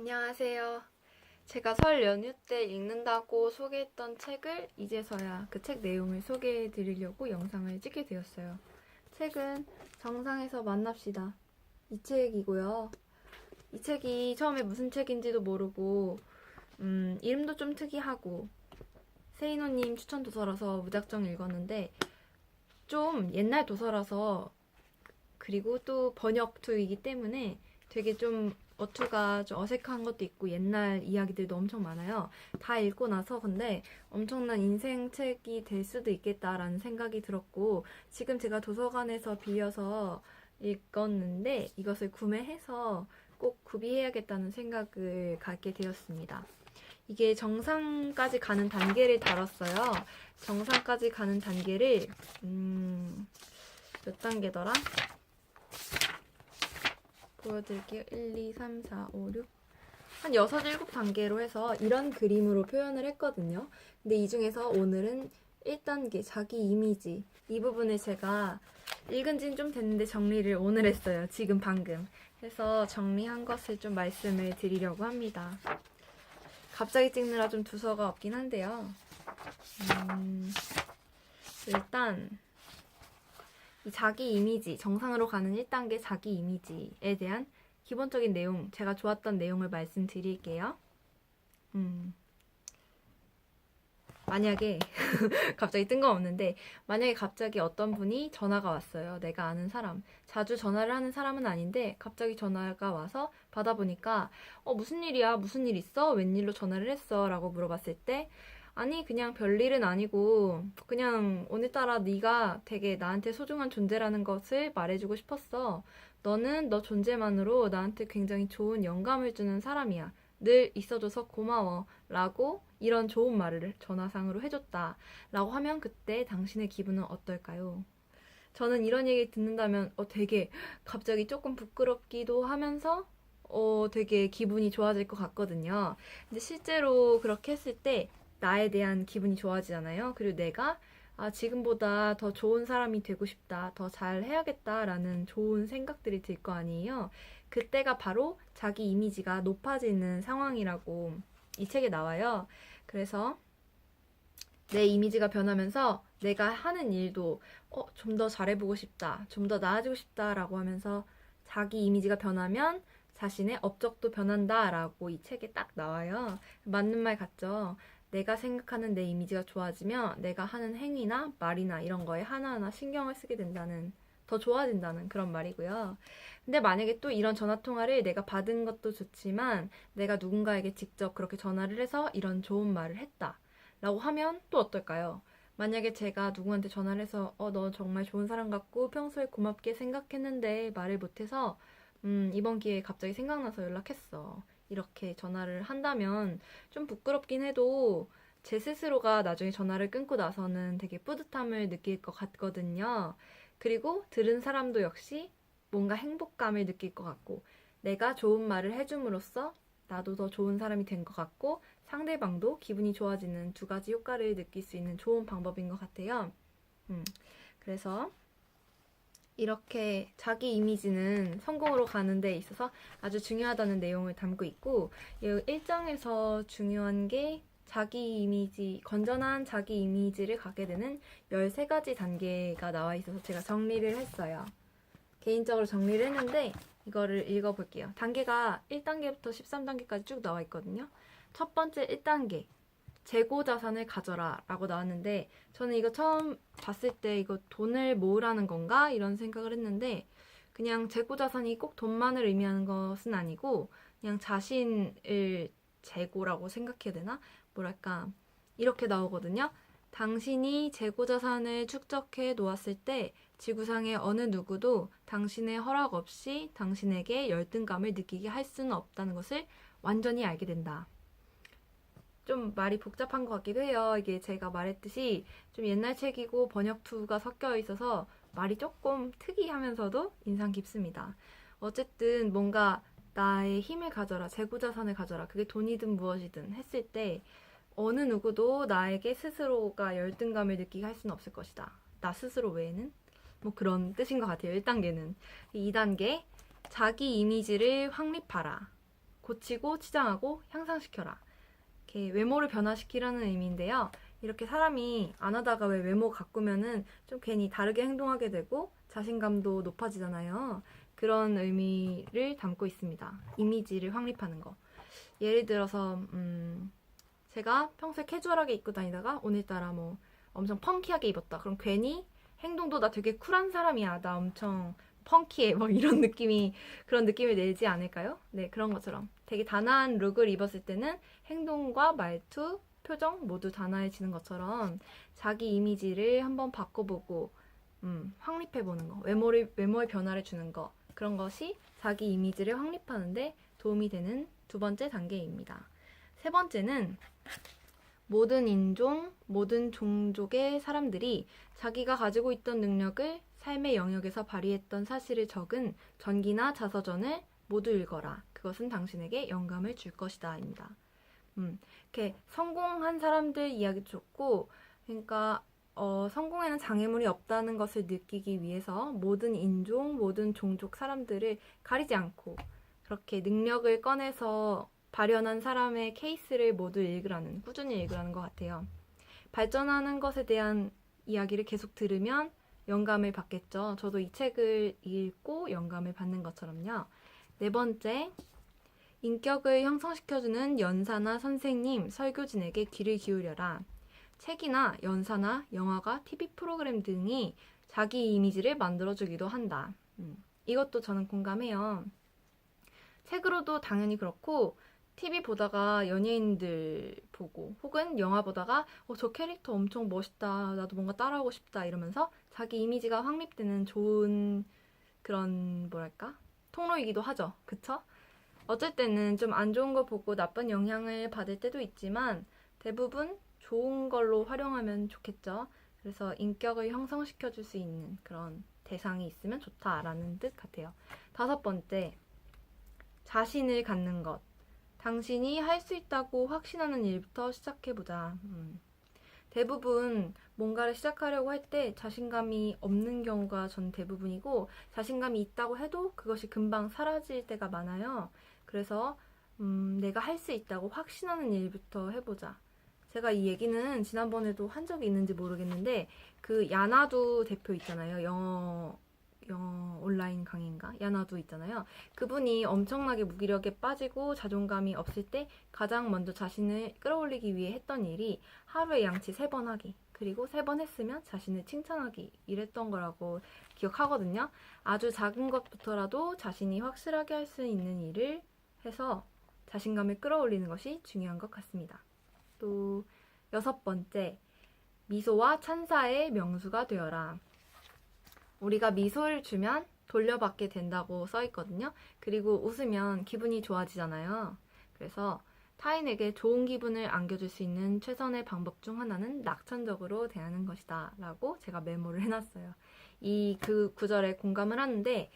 안녕하세요. 제가 설 연휴 때 읽는다고 소개했던 책을 이제서야 그 책 내용을 소개해 드리려고 영상을 찍게 되었어요. 책은 정상에서 만납시다. 이 책이고요. 이 책이 처음에 무슨 책인지도 모르고 이름도 좀 특이하고 세이노님 추천 도서라서 무작정 읽었는데 좀 옛날 도서라서 그리고 또 번역투이기 때문에 되게 좀 어투가 좀 어색한 것도 있고 옛날 이야기들도 엄청 많아요. 다 읽고 나서 근데 엄청난 인생 책이 될 수도 있겠다라는 생각이 들었고 지금 제가 도서관에서 빌려서 읽었는데 이것을 구매해서 꼭 구비해야겠다는 생각을 갖게 되었습니다. 이게 정상까지 가는 단계를 다뤘어요. 정상까지 가는 단계를 몇 단계더라? 보여드릴게요. 1, 2, 3, 4, 5, 6. 한 6, 7단계로 해서 이런 그림으로 표현을 했거든요. 근데 이 중에서 오늘은 1단계, 자기 이미지. 이 부분을 제가 읽은 지는 좀 됐는데 정리를 오늘 했어요. 지금 방금. 해서 정리한 것을 좀 말씀을 드리려고 합니다. 갑자기 찍느라 좀 두서가 없긴 한데요. 일단 이 자기 이미지, 정상으로 가는 1단계 자기 이미지에 대한 기본적인 내용, 제가 좋았던 내용을 말씀드릴게요. 만약에 갑자기 뜬금없는데 만약에 갑자기 어떤 분이 전화가 왔어요. 내가 아는 사람. 자주 전화를 하는 사람은 아닌데 갑자기 전화가 와서 받아보니까 무슨 일이야? 무슨 일 있어? 웬일로 전화를 했어? 라고 물어봤을 때 아니 그냥 별일은 아니고 그냥 오늘따라 네가 되게 나한테 소중한 존재라는 것을 말해주고 싶었어. 너는 너 존재만으로 나한테 굉장히 좋은 영감을 주는 사람이야. 늘 있어줘서 고마워. 라고 이런 좋은 말을 전화상으로 해줬다. 라고 하면 그때 당신의 기분은 어떨까요? 저는 이런 얘기 듣는다면 되게 갑자기 조금 부끄럽기도 하면서 되게 기분이 좋아질 것 같거든요. 근데 실제로 그렇게 했을 때 나에 대한 기분이 좋아지잖아요. 그리고 내가 지금보다 더 좋은 사람이 되고 싶다, 더 잘 해야겠다라는 좋은 생각들이 들 거 아니에요. 그때가 바로 자기 이미지가 높아지는 상황이라고 이 책에 나와요. 그래서 내 이미지가 변하면서 내가 하는 일도 좀 더 잘해보고 싶다, 좀 더 나아지고 싶다라고 하면서 자기 이미지가 변하면 자신의 업적도 변한다라고 이 책에 딱 나와요. 맞는 말 같죠? 내가 생각하는 내 이미지가 좋아지면 내가 하는 행위나 말이나 이런 거에 하나하나 신경을 쓰게 된다는, 더 좋아진다는 그런 말이고요. 근데 만약에 또 이런 전화 통화를 내가 받은 것도 좋지만 내가 누군가에게 직접 그렇게 전화를 해서 이런 좋은 말을 했다 라고 하면 또 어떨까요? 만약에 제가 누구한테 전화를 해서 너 정말 좋은 사람 같고 평소에 고맙게 생각했는데 말을 못해서 이번 기회에 갑자기 생각나서 연락했어. 이렇게 전화를 한다면 좀 부끄럽긴 해도 제 스스로가 나중에 전화를 끊고 나서는 되게 뿌듯함을 느낄 것 같거든요. 그리고 들은 사람도 역시 뭔가 행복감을 느낄 것 같고 내가 좋은 말을 해줌으로써 나도 더 좋은 사람이 된 것 같고 상대방도 기분이 좋아지는 두 가지 효과를 느낄 수 있는 좋은 방법인 것 같아요. 그래서 이렇게 자기 이미지는 성공으로 가는 데 있어서 아주 중요하다는 내용을 담고 있고 이 1장에서 중요한 게 자기 이미지, 건전한 자기 이미지를 갖게 되는 13가지 단계가 나와 있어서 제가 정리를 했어요. 개인적으로 정리를 했는데 이거를 읽어볼게요. 단계가 1단계부터 13단계까지 쭉 나와 있거든요. 첫 번째 1단계 재고 자산을 가져라 라고 나왔는데 저는 이거 처음 봤을 때 이거 돈을 모으라는 건가? 이런 생각을 했는데 그냥 재고 자산이 꼭 돈만을 의미하는 것은 아니고 그냥 자신을 재고라고 생각해야 되나? 뭐랄까 이렇게 나오거든요. 당신이 재고 자산을 축적해 놓았을 때 지구상의 어느 누구도 당신의 허락 없이 당신에게 열등감을 느끼게 할 수는 없다는 것을 완전히 알게 된다. 좀 말이 복잡한 것 같기도 해요. 이게 제가 말했듯이 좀 옛날 책이고 번역투가 섞여 있어서 말이 조금 특이하면서도 인상 깊습니다. 어쨌든 뭔가 나의 힘을 가져라, 재고자산을 가져라, 그게 돈이든 무엇이든 했을 때 어느 누구도 나에게 스스로가 열등감을 느끼게 할 수는 없을 것이다. 나 스스로 외에는? 뭐 그런 뜻인 것 같아요. 1단계는. 2단계, 자기 이미지를 확립하라. 고치고 치장하고 향상시켜라. 이렇게 외모를 변화시키라는 의미인데요. 이렇게 사람이 안 하다가 왜 외모 가꾸면은 좀 괜히 다르게 행동하게 되고 자신감도 높아지잖아요. 그런 의미를 담고 있습니다. 이미지를 확립하는 거. 예를 들어서 제가 평소에 캐주얼하게 입고 다니다가 오늘따라 뭐 엄청 펑키하게 입었다. 그럼 괜히 행동도 나 되게 쿨한 사람이야. 나 엄청 펑키해. 뭐 이런 느낌이 그런 느낌을 내지 않을까요? 네, 그런 것처럼 되게 단아한 룩을 입었을 때는 행동과 말투, 표정 모두 단아해지는 것처럼 자기 이미지를 한번 바꿔보고 확립해보는 거, 외모의 변화를 주는 거, 그런 것이 자기 이미지를 확립하는데 도움이 되는 두 번째 단계입니다. 세 번째는 모든 인종, 모든 종족의 사람들이 자기가 가지고 있던 능력을 삶의 영역에서 발휘했던 사실을 적은 전기나 자서전을 모두 읽어라. 그것은 당신에게 영감을 줄 것이다. 입니다. 이렇게 성공한 사람들 이야기 좋고, 그러니까 성공에는 장애물이 없다는 것을 느끼기 위해서 모든 인종, 모든 종족 사람들을 가리지 않고 그렇게 능력을 꺼내서 발현한 사람의 케이스를 모두 읽으라는, 꾸준히 읽으라는 것 같아요. 발전하는 것에 대한 이야기를 계속 들으면 영감을 받겠죠. 저도 이 책을 읽고 영감을 받는 것처럼요. 네 번째, 인격을 형성시켜주는 연사나 선생님, 설교진에게 귀를 기울여라. 책이나 연사나 영화가 TV 프로그램 등이 자기 이미지를 만들어주기도 한다. 이것도 저는 공감해요. 책으로도 당연히 그렇고 TV 보다가 연예인들 보고 혹은 영화 보다가 저 캐릭터 엄청 멋있다. 나도 뭔가 따라하고 싶다. 이러면서 자기 이미지가 확립되는 좋은 그런 뭐랄까? 통로이기도 하죠. 그쵸? 어쩔 때는 좀 안 좋은 거 보고 나쁜 영향을 받을 때도 있지만 대부분 좋은 걸로 활용하면 좋겠죠. 그래서 인격을 형성시켜줄 수 있는 그런 대상이 있으면 좋다라는 뜻 같아요. 다섯 번째, 자신을 갖는 것. 당신이 할 수 있다고 확신하는 일부터 시작해보자. 대부분 뭔가를 시작하려고 할 때 자신감이 없는 경우가 전 대부분이고 자신감이 있다고 해도 그것이 금방 사라질 때가 많아요. 그래서 내가 할 수 있다고 확신하는 일부터 해보자. 제가 이 얘기는 지난번에도 한 적이 있는지 모르겠는데 그 야나두 대표 있잖아요. 영어 온라인 강의인가? 야나두 있잖아요. 그분이 엄청나게 무기력에 빠지고 자존감이 없을 때 가장 먼저 자신을 끌어올리기 위해 했던 일이 하루에 양치 3번 하기. 그리고 3번 했으면 자신을 칭찬하기. 이랬던 거라고 기억하거든요. 아주 작은 것부터라도 자신이 확실하게 할 수 있는 일을 해서 자신감을 끌어올리는 것이 중요한 것 같습니다. 또 6번째, 미소와 찬사의 명수가 되어라. 우리가 미소를 주면 돌려받게 된다고 써있거든요. 그리고 웃으면 기분이 좋아지잖아요. 그래서 타인에게 좋은 기분을 안겨줄 수 있는 최선의 방법 중 하나는 낙천적으로 대하는 것이다 라고 제가 메모를 해놨어요. 그 구절에 공감을 하는데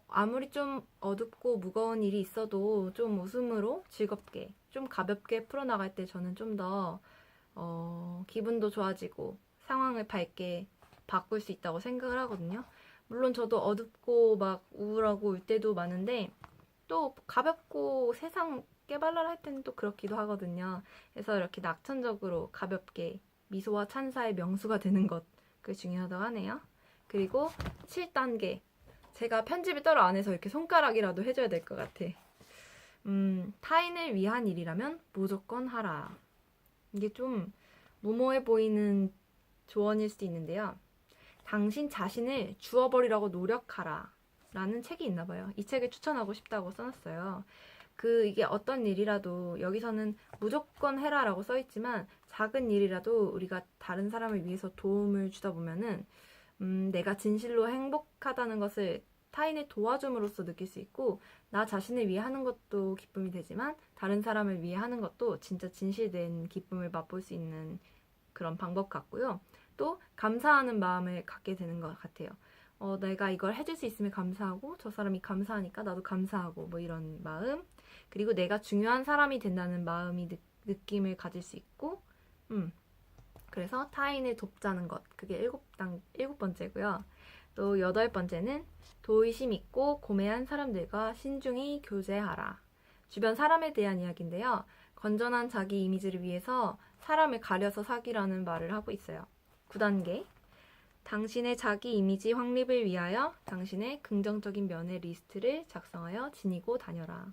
아무리 좀 어둡고 무거운 일이 있어도 좀 웃음으로 즐겁게 좀 가볍게 풀어나갈 때 저는 좀 더 기분도 좋아지고 상황을 밝게 바꿀 수 있다고 생각을 하거든요. 물론 저도 어둡고 막 우울하고 울 때도 많은데 또 가볍고 세상 깨발랄 할 때는 또 그렇기도 하거든요. 그래서 이렇게 낙천적으로 가볍게 미소와 찬사의 명수가 되는 것 그게 중요하다고 하네요. 그리고 7단계 제가 편집을 따로 안 해서 이렇게 손가락이라도 해줘야 될 것 같아. 타인을 위한 일이라면 무조건 하라. 이게 좀 무모해 보이는 조언일 수도 있는데요. 당신 자신을 주워버리라고 노력하라 라는 책이 있나 봐요. 이 책을 추천하고 싶다고 써놨어요. 이게 어떤 일이라도 여기서는 무조건 해라 라고 써있지만 작은 일이라도 우리가 다른 사람을 위해서 도움을 주다 보면은 내가 진실로 행복하다는 것을 타인을 도와줌으로써 느낄 수 있고 나 자신을 위해 하는 것도 기쁨이 되지만 다른 사람을 위해 하는 것도 진짜 진실된 기쁨을 맛볼 수 있는 그런 방법 같고요. 또 감사하는 마음을 갖게 되는 것 같아요. 내가 이걸 해줄 수 있으면 감사하고 저 사람이 감사하니까 나도 감사하고 뭐 이런 마음 그리고 내가 중요한 사람이 된다는 마음이 느낌을 가질 수 있고 그래서 타인을 돕자는 것 그게 7번째고요. 또 8번째는 도의심 있고 고매한 사람들과 신중히 교제하라. 주변 사람에 대한 이야기인데요. 건전한 자기 이미지를 위해서 사람을 가려서 사귀라는 말을 하고 있어요. 9단계. 당신의 자기 이미지 확립을 위하여 당신의 긍정적인 면의 리스트를 작성하여 지니고 다녀라.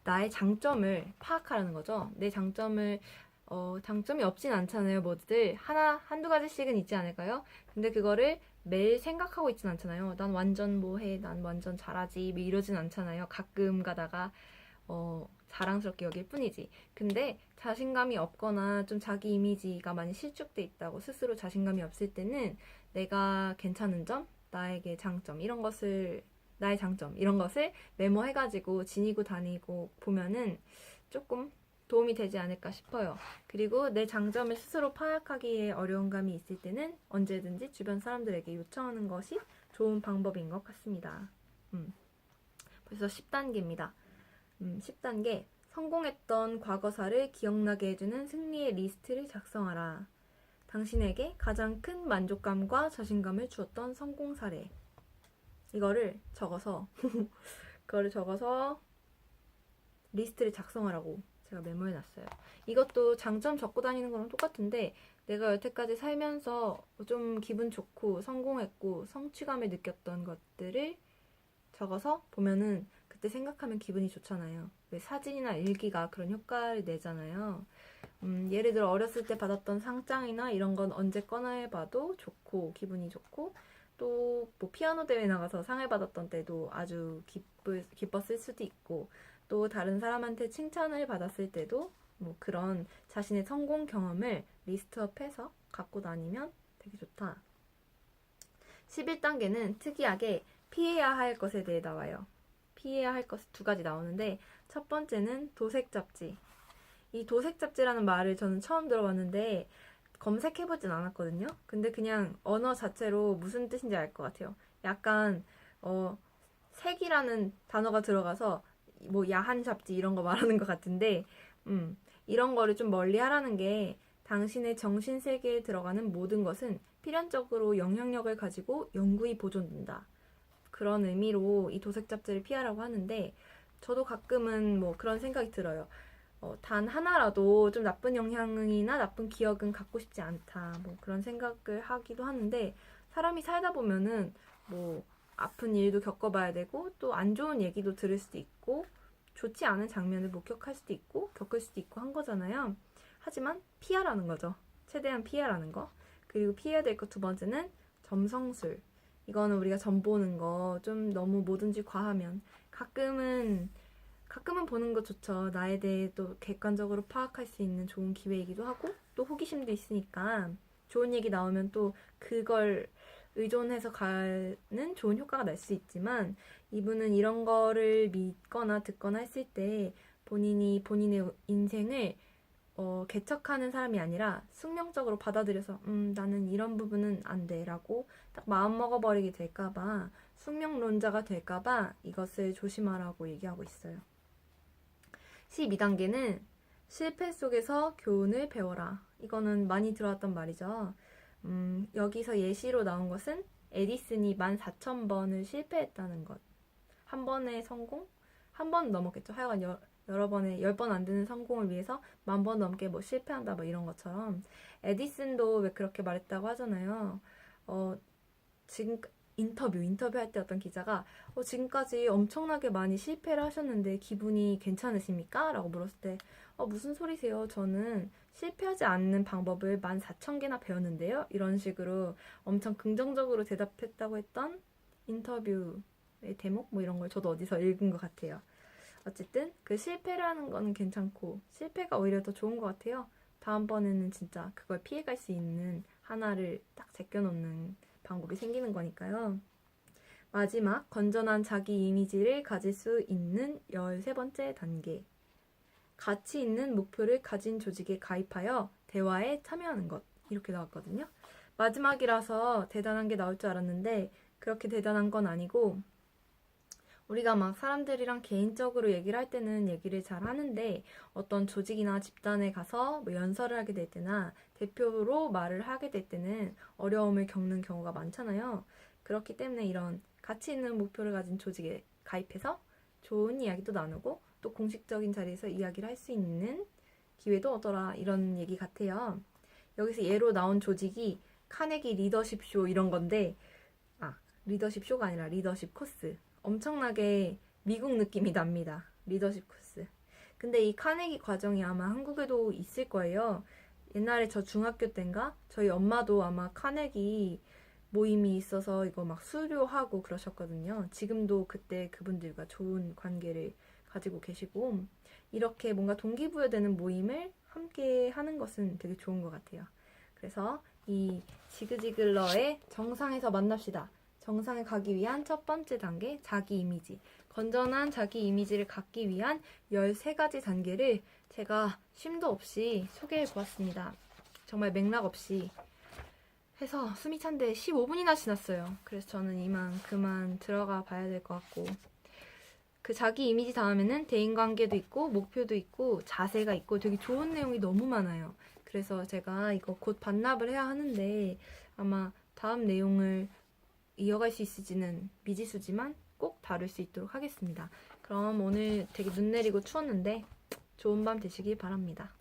나의 장점을 파악하라는 거죠. 내 장점을 장점이 없진 않잖아요. 모두들 한두 가지씩은 있지 않을까요? 근데 그거를 매일 생각하고 있진 않잖아요. 난 완전 뭐해, 난 완전 잘하지, 뭐 이러진 않잖아요. 가끔 가다가 자랑스럽게 여길 뿐이지. 근데 자신감이 없거나 좀 자기 이미지가 많이 실축돼 있다고 스스로 자신감이 없을 때는 내가 괜찮은 점, 나에게 장점 나의 장점 이런 것을 메모해가지고 지니고 다니고 보면은 조금 도움이 되지 않을까 싶어요. 그리고 내 장점을 스스로 파악하기에 어려운 감이 있을 때는 언제든지 주변 사람들에게 요청하는 것이 좋은 방법인 것 같습니다. 벌써 10단계입니다. 10단계. 성공했던 과거사를 기억나게 해주는 승리의 리스트를 작성하라. 당신에게 가장 큰 만족감과 자신감을 주었던 성공 사례. 이거를 적어서 리스트를 작성하라고 제가 메모해놨어요. 이것도 장점 적고 다니는 거랑 똑같은데 내가 여태까지 살면서 좀 기분 좋고 성공했고 성취감을 느꼈던 것들을 적어서 보면은 그때 생각하면 기분이 좋잖아요. 왜 사진이나 일기가 그런 효과를 내잖아요. 예를 들어 어렸을 때 받았던 상장이나 이런 건 언제 꺼내봐도 좋고 기분이 좋고 또 뭐 피아노 대회 나가서 상을 받았던 때도 아주 기뻤을 수도 있고 또 다른 사람한테 칭찬을 받았을 때도 뭐 그런 자신의 성공 경험을 리스트업해서 갖고 다니면 되게 좋다. 11단계는 특이하게 피해야 할 것에 대해 나와요. 피해야 할 것 두 가지 나오는데 첫 번째는 도색 잡지. 이 도색 잡지라는 말을 저는 처음 들어봤는데 검색해보진 않았거든요. 근데 그냥 언어 자체로 무슨 뜻인지 알 것 같아요. 약간 색이라는 단어가 들어가서 뭐 야한 잡지 이런 거 말하는 것 같은데 이런 거를 좀 멀리 하라는 게 당신의 정신 세계에 들어가는 모든 것은 필연적으로 영향력을 가지고 영구히 보존된다. 그런 의미로 이 도색 잡지를 피하라고 하는데 저도 가끔은 뭐 그런 생각이 들어요. 단 하나라도 좀 나쁜 영향이나 나쁜 기억은 갖고 싶지 않다. 뭐 그런 생각을 하기도 하는데 사람이 살다 보면은 뭐 아픈 일도 겪어봐야 되고 또 안 좋은 얘기도 들을 수도 있고 좋지 않은 장면을 목격할 수도 있고 겪을 수도 있고 한 거잖아요. 하지만 피하라는 거죠. 최대한 피하라는 거. 그리고 피해야 될 것 두 번째는 점성술. 이거는 우리가 점 보는 거 좀 너무 뭐든지 과하면 가끔은 보는 거 좋죠. 나에 대해 또 객관적으로 파악할 수 있는 좋은 기회이기도 하고 또 호기심도 있으니까 좋은 얘기 나오면 또 그걸 의존해서 가는 좋은 효과가 날 수 있지만 이분은 이런 거를 믿거나 듣거나 했을 때 본인의 인생을 개척하는 사람이 아니라 숙명적으로 받아들여서 나는 이런 부분은 안 돼 라고 딱 마음 먹어버리게 될까봐 숙명론자가 될까봐 이것을 조심하라고 얘기하고 있어요. 12단계는 실패 속에서 교훈을 배워라. 이거는 많이 들어왔던 말이죠. 여기서 예시로 나온 것은 에디슨이 14,000번을 실패했다는 것. 한 번의 성공? 한 번 넘었겠죠. 하여간 여러 번의 10번 안 되는 성공을 위해서 10,000번 넘게 뭐 실패한다 뭐 이런 것처럼 에디슨도 왜 그렇게 말했다고 하잖아요. 지금 인터뷰할 때 어떤 기자가 지금까지 엄청나게 많이 실패를 하셨는데 기분이 괜찮으십니까? 라고 물었을 때 무슨 소리세요? 저는 실패하지 않는 방법을 14,000개나 배웠는데요. 이런 식으로 엄청 긍정적으로 대답했다고 했던 인터뷰의 대목 뭐 이런 걸 저도 어디서 읽은 것 같아요. 어쨌든 그 실패라는 거는 괜찮고 실패가 오히려 더 좋은 것 같아요. 다음번에는 진짜 그걸 피해갈 수 있는 하나를 딱 제껴놓는 방법이 생기는 거니까요. 마지막, 건전한 자기 이미지를 가질 수 있는 13번째 단계. 가치 있는 목표를 가진 조직에 가입하여 대화에 참여하는 것. 이렇게 나왔거든요. 마지막이라서 대단한 게 나올 줄 알았는데 그렇게 대단한 건 아니고 우리가 막 사람들이랑 개인적으로 얘기를 할 때는 얘기를 잘 하는데 어떤 조직이나 집단에 가서 뭐 연설을 하게 될 때나 대표로 말을 하게 될 때는 어려움을 겪는 경우가 많잖아요. 그렇기 때문에 이런 가치 있는 목표를 가진 조직에 가입해서 좋은 이야기도 나누고 또 공식적인 자리에서 이야기를 할 수 있는 기회도 얻어라 이런 얘기 같아요. 여기서 예로 나온 조직이 카네기 리더십 쇼 이런 건데 리더십 쇼가 아니라 리더십 코스. 엄청나게 미국 느낌이 납니다. 리더십 코스. 근데 이 카네기 과정이 아마 한국에도 있을 거예요. 옛날에 저 중학교 때인가 저희 엄마도 아마 카네기 모임이 있어서 이거 막 수료하고 그러셨거든요. 지금도 그때 그분들과 좋은 관계를 가지고 계시고 이렇게 뭔가 동기부여되는 모임을 함께 하는 것은 되게 좋은 것 같아요. 그래서 이 지그지글러의 정상에서 만납시다. 정상에 가기 위한 첫 번째 단계, 자기 이미지. 건전한 자기 이미지를 갖기 위한 13가지 단계를 제가 쉼도 없이 소개해 보았습니다. 정말 맥락 없이 해서 숨이 찬데 15분이나 지났어요. 그래서 저는 이만 그만 들어가 봐야 될 것 같고 그 자기 이미지 다음에는 대인관계도 있고 목표도 있고 자세가 있고 되게 좋은 내용이 너무 많아요. 그래서 제가 이거 곧 반납을 해야 하는데 아마 다음 내용을 이어갈 수 있을지는 미지수지만 꼭 다룰 수 있도록 하겠습니다. 그럼 오늘 되게 눈 내리고 추웠는데 좋은 밤 되시길 바랍니다.